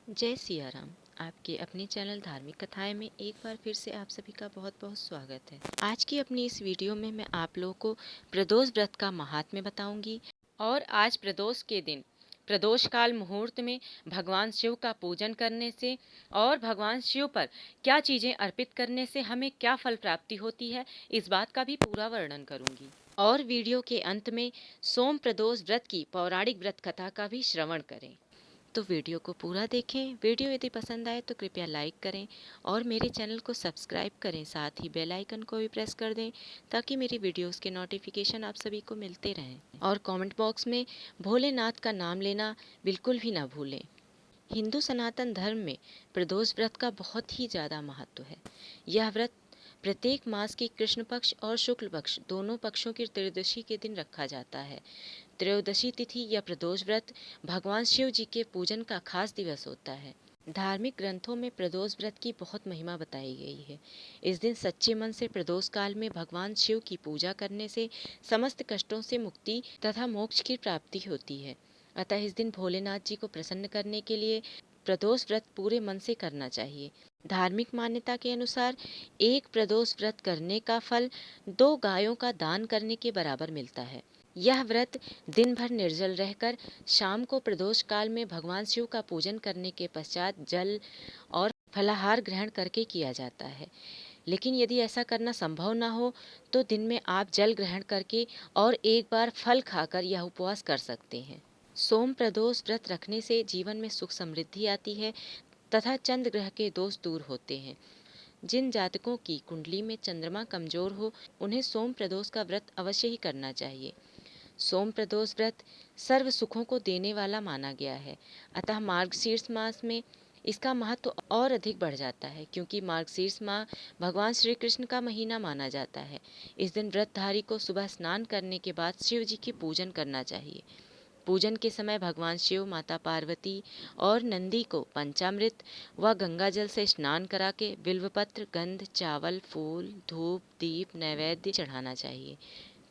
जय सिया राम। आपके अपने चैनल धार्मिक कथाएं में एक बार फिर से आप सभी का बहुत बहुत स्वागत है। आज की अपनी इस वीडियो में मैं आप लोगों को प्रदोष व्रत का महात्म्य बताऊंगी और आज प्रदोष के दिन प्रदोष काल मुहूर्त में भगवान शिव का पूजन करने से और भगवान शिव पर क्या चीजें अर्पित करने से हमें क्या फल प्राप्ति होती है, इस बात का भी पूरा वर्णन करूंगी। और वीडियो के अंत में सोम प्रदोष व्रत की पौराणिक व्रत कथा का भी श्रवण करें। तो वीडियो को पूरा देखें। वीडियो यदि पसंद आए तो कृपया लाइक करें और मेरे चैनल को सब्सक्राइब करें। साथ ही बेल आइकन को भी प्रेस कर दें ताकि मेरी वीडियोस के नोटिफिकेशन आप सभी को मिलते रहें। और कमेंट बॉक्स में भोलेनाथ का नाम लेना बिल्कुल भी ना भूलें। हिंदू सनातन धर्म में प्रदोष व्रत का बहुत ही ज़्यादा महत्व है। यह व्रत प्रत्येक मास के कृष्ण पक्ष और शुक्ल पक्ष दोनों पक्षों की त्रयोदशी के दिन रखा जाता है। त्रयोदशी तिथि या प्रदोष व्रत भगवान शिव जी के पूजन का खास दिवस होता है। धार्मिक ग्रंथों में प्रदोष व्रत की बहुत महिमा बताई गई है। इस दिन सच्चे मन से प्रदोष काल में भगवान शिव की पूजा करने से समस्त कष्टों से मुक्ति तथा मोक्ष की प्राप्ति होती है। अतः इस दिन भोलेनाथ जी को प्रसन्न करने के लिए प्रदोष व्रत पूरे मन से करना चाहिए। धार्मिक मान्यता के अनुसार एक प्रदोष व्रत करने का फल 2 गायों का दान करने के बराबर मिलता है। यह व्रत दिन भर निर्जल रहकर शाम को प्रदोष काल में भगवान शिव का पूजन करने के पश्चात जल और फलाहार ग्रहण करके किया जाता है। लेकिन यदि ऐसा करना संभव न हो तो दिन में आप जल ग्रहण करके और एक बार फल खाकर यह उपवास कर सकते हैं। सोम प्रदोष व्रत रखने से जीवन में सुख समृद्धि आती है तथा चंद्र ग्रह के दोष दूर होते हैं। जिन जातकों की कुंडली में चंद्रमा कमजोर हो उन्हें सोम प्रदोष का व्रत अवश्य ही करना चाहिए। सोम प्रदोष व्रत सर्व सुखों को देने वाला माना गया है। अतः मार्गशीर्ष मास में इसका महत्व और अधिक बढ़ जाता है, क्योंकि मार्गशीर्ष माह भगवान श्री कृष्ण का महीना माना जाता है। इस दिन व्रतधारी को सुबह स्नान करने के बाद शिव जी की पूजन करना चाहिए। पूजन के समय भगवान शिव, माता पार्वती और नंदी को पंचामृत व गंगा जल से स्नान करा के बिल्वपत्र, गंध, चावल, फूल, धूप, दीप नैवेद्य चढ़ाना चाहिए।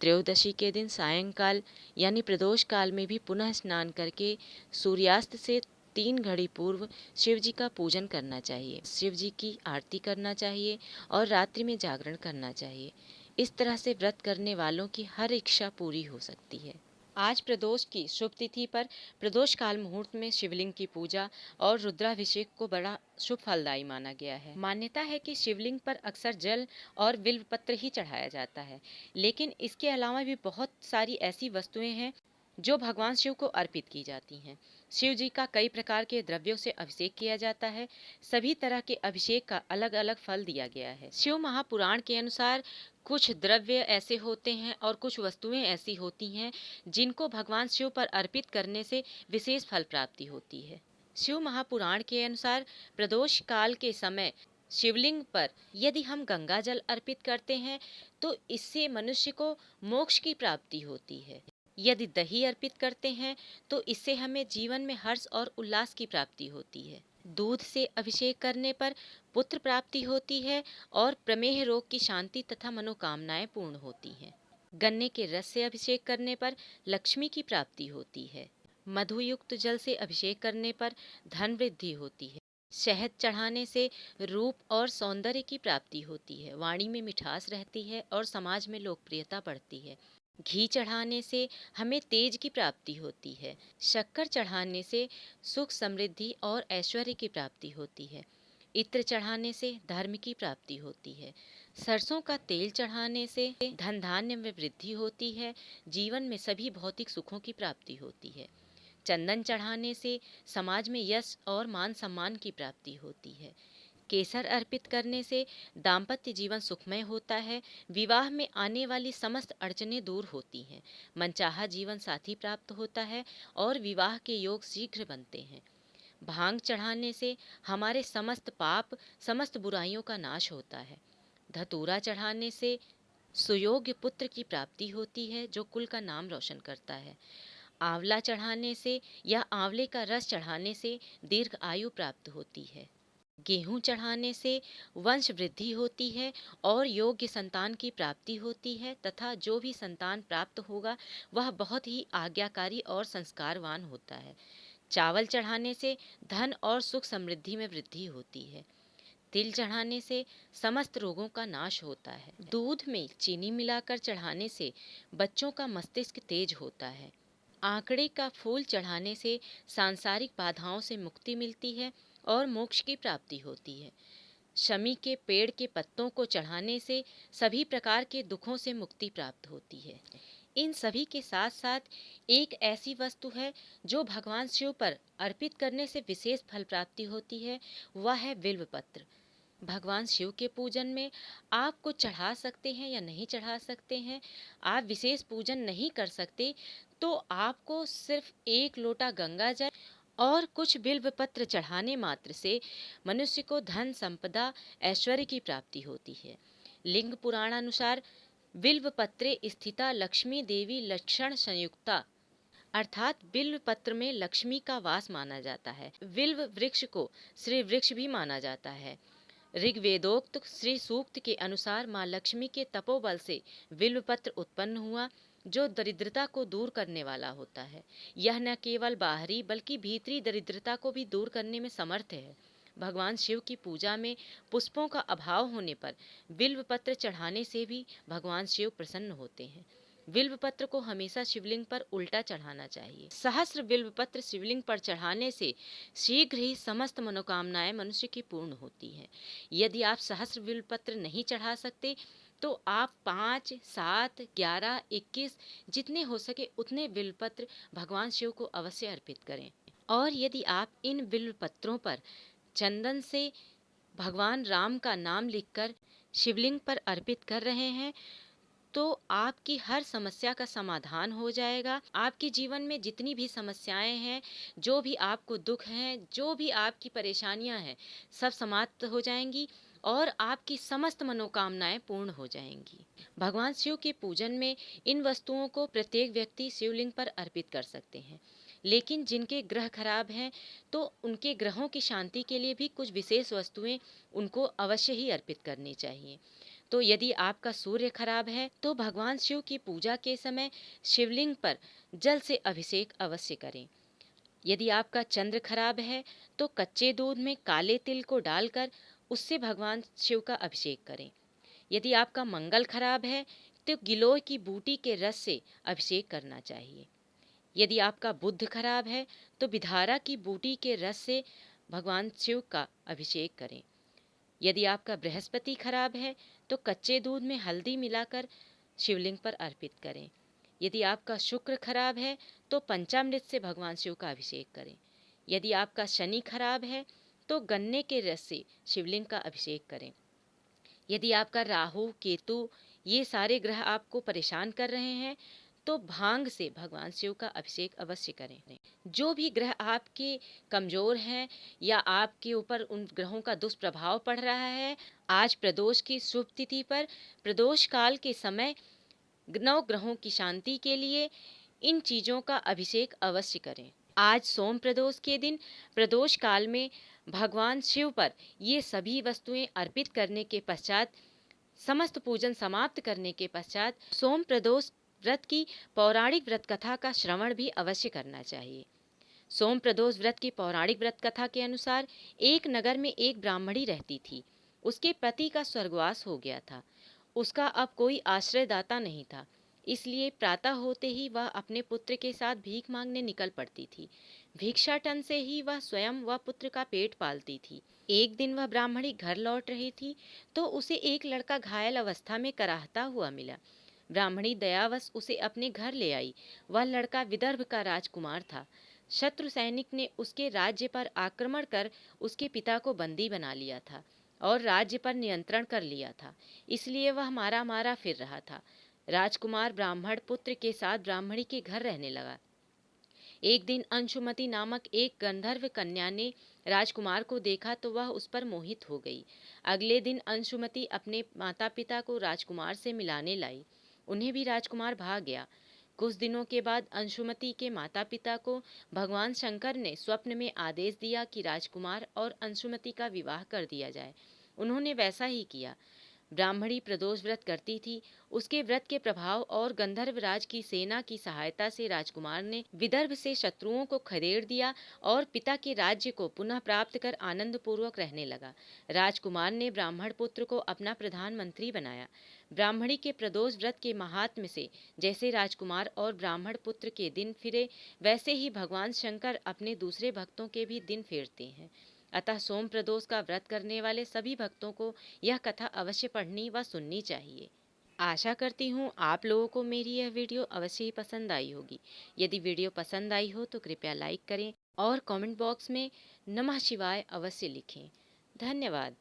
त्रयोदशी के दिन सायंकाल यानी प्रदोष काल में भी पुनः स्नान करके सूर्यास्त से 3 घड़ी पूर्व शिव जी का पूजन करना चाहिए। शिव जी की आरती करना चाहिए और रात्रि में जागरण करना चाहिए। इस तरह से व्रत करने वालों की हर इच्छा पूरी हो सकती है। आज प्रदोष की शुभ तिथि पर प्रदोष काल मुहूर्त में शिवलिंग की पूजा और रुद्राभिषेक को बड़ा शुभ फलदायी माना गया है। मान्यता है कि शिवलिंग पर अक्सर जल और बिल्व पत्र ही चढ़ाया जाता है, लेकिन इसके अलावा भी बहुत सारी ऐसी वस्तुएं हैं जो भगवान शिव को अर्पित की जाती हैं। शिव जी का कई प्रकार के द्रव्यों से अभिषेक किया जाता है। सभी तरह के अभिषेक का अलग अलग फल दिया गया है। शिव महापुराण के अनुसार कुछ द्रव्य ऐसे होते हैं और कुछ वस्तुएं ऐसी होती हैं जिनको भगवान शिव पर अर्पित करने से विशेष फल प्राप्ति होती है। शिव महापुराण के अनुसार प्रदोष काल के समय शिवलिंग पर यदि हम गंगा जल अर्पित करते हैं तो इससे मनुष्य को मोक्ष की प्राप्ति होती है। यदि दही अर्पित करते हैं तो इससे हमें जीवन में हर्ष और उल्लास की प्राप्ति होती है। दूध से अभिषेक करने पर पुत्र प्राप्ति होती है और प्रमेह रोग की शांति तथा मनोकामनाएं पूर्ण होती हैं। गन्ने के रस से अभिषेक करने पर लक्ष्मी की प्राप्ति होती है। मधुयुक्त जल से अभिषेक करने पर धन वृद्धि होती है। शहद चढ़ाने से रूप और सौंदर्य की प्राप्ति होती है। वाणी में मिठास रहती है और समाज में लोकप्रियता बढ़ती है। घी चढ़ाने से हमें तेज की प्राप्ति होती है। शक्कर चढ़ाने से सुख, समृद्धि और ऐश्वर्य की प्राप्ति होती है। इत्र चढ़ाने से धर्म की प्राप्ति होती है। सरसों का तेल चढ़ाने से धन धान्य में वृद्धि होती है। जीवन में सभी भौतिक सुखों की प्राप्ति होती है। चंदन चढ़ाने से समाज में यश और मान सम्मान की प्राप्ति होती है। केसर अर्पित करने से दाम्पत्य जीवन सुखमय होता है। विवाह में आने वाली समस्त अड़चनें दूर होती हैं। मनचाहा जीवन साथी प्राप्त होता है और विवाह के योग शीघ्र बनते हैं। भांग चढ़ाने से हमारे समस्त पाप, समस्त बुराइयों का नाश होता है। धतूरा चढ़ाने से सुयोग्य पुत्र की प्राप्ति होती है जो कुल का नाम रोशन करता है। आंवला चढ़ाने से या आंवले का रस चढ़ाने से दीर्घ आयु प्राप्त होती है। गेहूं चढ़ाने से वंश वृद्धि होती है और योग्य संतान की प्राप्ति होती है तथा जो भी संतान प्राप्त होगा वह बहुत ही आज्ञाकारी और संस्कारवान होता है। चावल चढ़ाने से धन और सुख समृद्धि में वृद्धि होती है। तिल चढ़ाने से समस्त रोगों का नाश होता है। दूध में चीनी मिलाकर चढ़ाने से बच्चों का मस्तिष्क तेज होता है। आंकड़े का फूल चढ़ाने से सांसारिक बाधाओं से मुक्ति मिलती है और मोक्ष की प्राप्ति होती है। शमी के पेड़ के पत्तों को चढ़ाने से सभी प्रकार के दुखों से मुक्ति प्राप्त होती है। इन सभी के साथ साथ एक ऐसी वस्तु है जो भगवान शिव पर अर्पित करने से विशेष फल प्राप्ति होती है, वह है बिल्व पत्र। भगवान शिव के पूजन में आप कुछ चढ़ा सकते हैं या नहीं चढ़ा सकते हैं, आप विशेष पूजन नहीं कर सकते तो आपको सिर्फ 1 लोटा गंगा जल और कुछ बिल्व पत्र चढ़ाने मात्र से मनुष्य को धन संपदा ऐश्वर्य की प्राप्ति होती है। लिंग पुराणानुसार बिल्व पत्रे स्थिता लक्ष्मी देवी लक्षण संयुक्ता, अर्थात बिल्व पत्र में लक्ष्मी का वास माना जाता है। बिल्व वृक्ष को श्री वृक्ष भी माना जाता है। ऋग्वेदोक्त श्री सूक्त के अनुसार माँ लक्ष्मी के तपोबल से बिल्व पत्र उत्पन्न हुआ, जो दरिद्रता को दूर करने वाला होता है। यह न केवल बाहरी बल्कि भीतरी दरिद्रता को भी दूर करने में समर्थ है। भगवान शिव की पूजा में पुष्पों का अभाव होने पर बिल्व पत्र चढ़ाने से भी भगवान शिव प्रसन्न होते हैं। बिल्व पत्र को हमेशा शिवलिंग पर उल्टा चढ़ाना चाहिए। सहस्र बिल्व पत्र शिवलिंग पर चढ़ाने से शीघ्र ही समस्त मनोकामनाएं मनुष्य की पूर्ण होती हैं। यदि आप सहस्र बिल्व पत्र नहीं चढ़ा सकते तो आप 5, 7, 11, 21 जितने हो सके उतने बिल्व पत्र भगवान शिव को अवश्य अर्पित करें। और यदि आप इन बिल्व पत्रों पर चंदन से भगवान राम का नाम लिखकर शिवलिंग पर अर्पित कर रहे हैं तो आपकी हर समस्या का समाधान हो जाएगा। आपके जीवन में जितनी भी समस्याएं हैं, जो भी आपको दुख हैं, जो भी आपकी परेशानियां हैं, सब समाप्त हो जाएंगी और आपकी समस्त मनोकामनाएं पूर्ण हो जाएंगी। भगवान शिव के पूजन में इन वस्तुओं को प्रत्येक व्यक्ति शिवलिंग पर अर्पित कर सकते हैं, लेकिन जिनके ग्रह खराब हैं तो उनके ग्रहों की शांति के लिए भी कुछ विशेष वस्तुएं उनको अवश्य ही अर्पित करनी चाहिए। तो यदि आपका सूर्य खराब है तो भगवान शिव की पूजा के समय शिवलिंग पर जल से अभिषेक अवश्य करें। यदि आपका चंद्र खराब है तो कच्चे दूध में काले तिल को डालकर उससे भगवान शिव का अभिषेक करें। यदि आपका मंगल खराब है तो गिलोय की बूटी के रस से अभिषेक करना चाहिए। यदि आपका बुध खराब है तो बिधारा की बूटी के रस से भगवान शिव का अभिषेक करें। यदि आपका बृहस्पति खराब है तो कच्चे दूध में हल्दी मिलाकर शिवलिंग पर अर्पित करें। यदि आपका शुक्र खराब है तो पंचामृत से भगवान शिव का अभिषेक करें। यदि आपका शनि खराब है तो गन्ने के रस से शिवलिंग का अभिषेक करें। यदि आपका राहु केतु ये सारे ग्रह आपको परेशान कर रहे हैं तो भांग से भगवान शिव का अभिषेक अवश्य करें। जो भी ग्रह आपके कमजोर हैं या आपके ऊपर उन ग्रहों का दुष्प्रभाव पड़ रहा है, आज प्रदोष की शुभ तिथि पर प्रदोष काल के समय 9 ग्रहों की शांति के लिए इन चीजों का अभिषेक अवश्य करें। आज सोम प्रदोष के दिन प्रदोष काल में भगवान शिव पर ये सभी वस्तुएं अर्पित करने के पश्चात, समस्त पूजन समाप्त करने के पश्चात सोम प्रदोष व्रत की पौराणिक व्रत कथा का श्रवण भी अवश्य करना चाहिए। सोम प्रदोष व्रत की पौराणिक व्रत कथा के अनुसार एक नगर में एक ब्राह्मणी रहती थी। उसके पति का स्वर्गवास हो गया था। उसका अब कोई आश्रयदाता नहीं था, इसलिए प्रातः होते ही वह अपने पुत्र के साथ भीख मांगने निकल पड़ती थी। भिक्षाटन से ही वह स्वयं व पुत्र का पेट पालती थी। एक दिन वह ब्राह्मणी घर लौट रही थी तो उसे एक लड़का घायल अवस्था में कराहता हुआ मिला। ब्राह्मणी दयावश उसे अपने घर ले आई। वह लड़का विदर्भ का राजकुमार था। शत्रु सैनिक ने उसके राज्य पर आक्रमण कर उसके पिता को बंदी बना लिया था और राज्य पर नियंत्रण कर लिया था, इसलिए वह मारा मारा फिर रहा था। राजकुमार ब्राह्मण पुत्र के साथ ब्राह्मणी के घर रहने लगा। एक दिन अंशुमति नामक एक गंधर्व कन्या ने राजकुमार को देखा तो वह उस पर मोहित हो गई। अगले दिन अंशुमति अपने माता पिता को राजकुमार से मिलाने लाई। उन्हें भी राजकुमार भाग गया। कुछ दिनों के बाद अंशुमति के माता पिता को भगवान शंकर ने स्वप्न में आदेश दिया कि राजकुमार और अंशुमति का विवाह कर दिया जाए। उन्होंने वैसा ही किया। ब्राह्मणी प्रदोष व्रत करती थी, उसके व्रत के प्रभाव और गंधर्वराज की सेना की सहायता से राजकुमार ने विदर्भ से शत्रुओं को खदेड़ दिया और पिता के राज्य को पुनः प्राप्त कर आनंद पूर्वक रहने लगा। राजकुमार ने ब्राह्मण पुत्र को अपना प्रधानमंत्री बनाया। ब्राह्मणी के प्रदोष व्रत के महात्म्य से जैसे राजकुमार और ब्राह्मण पुत्र के दिन फिरे, वैसे ही भगवान शंकर अपने दूसरे भक्तों के भी दिन फेरते हैं। अतः सोम प्रदोष का व्रत करने वाले सभी भक्तों को यह कथा अवश्य पढ़नी व सुननी चाहिए। आशा करती हूँ आप लोगों को मेरी यह वीडियो अवश्य ही पसंद आई होगी। यदि वीडियो पसंद आई हो तो कृपया लाइक करें और कमेंट बॉक्स में नमः शिवाय अवश्य लिखें। धन्यवाद।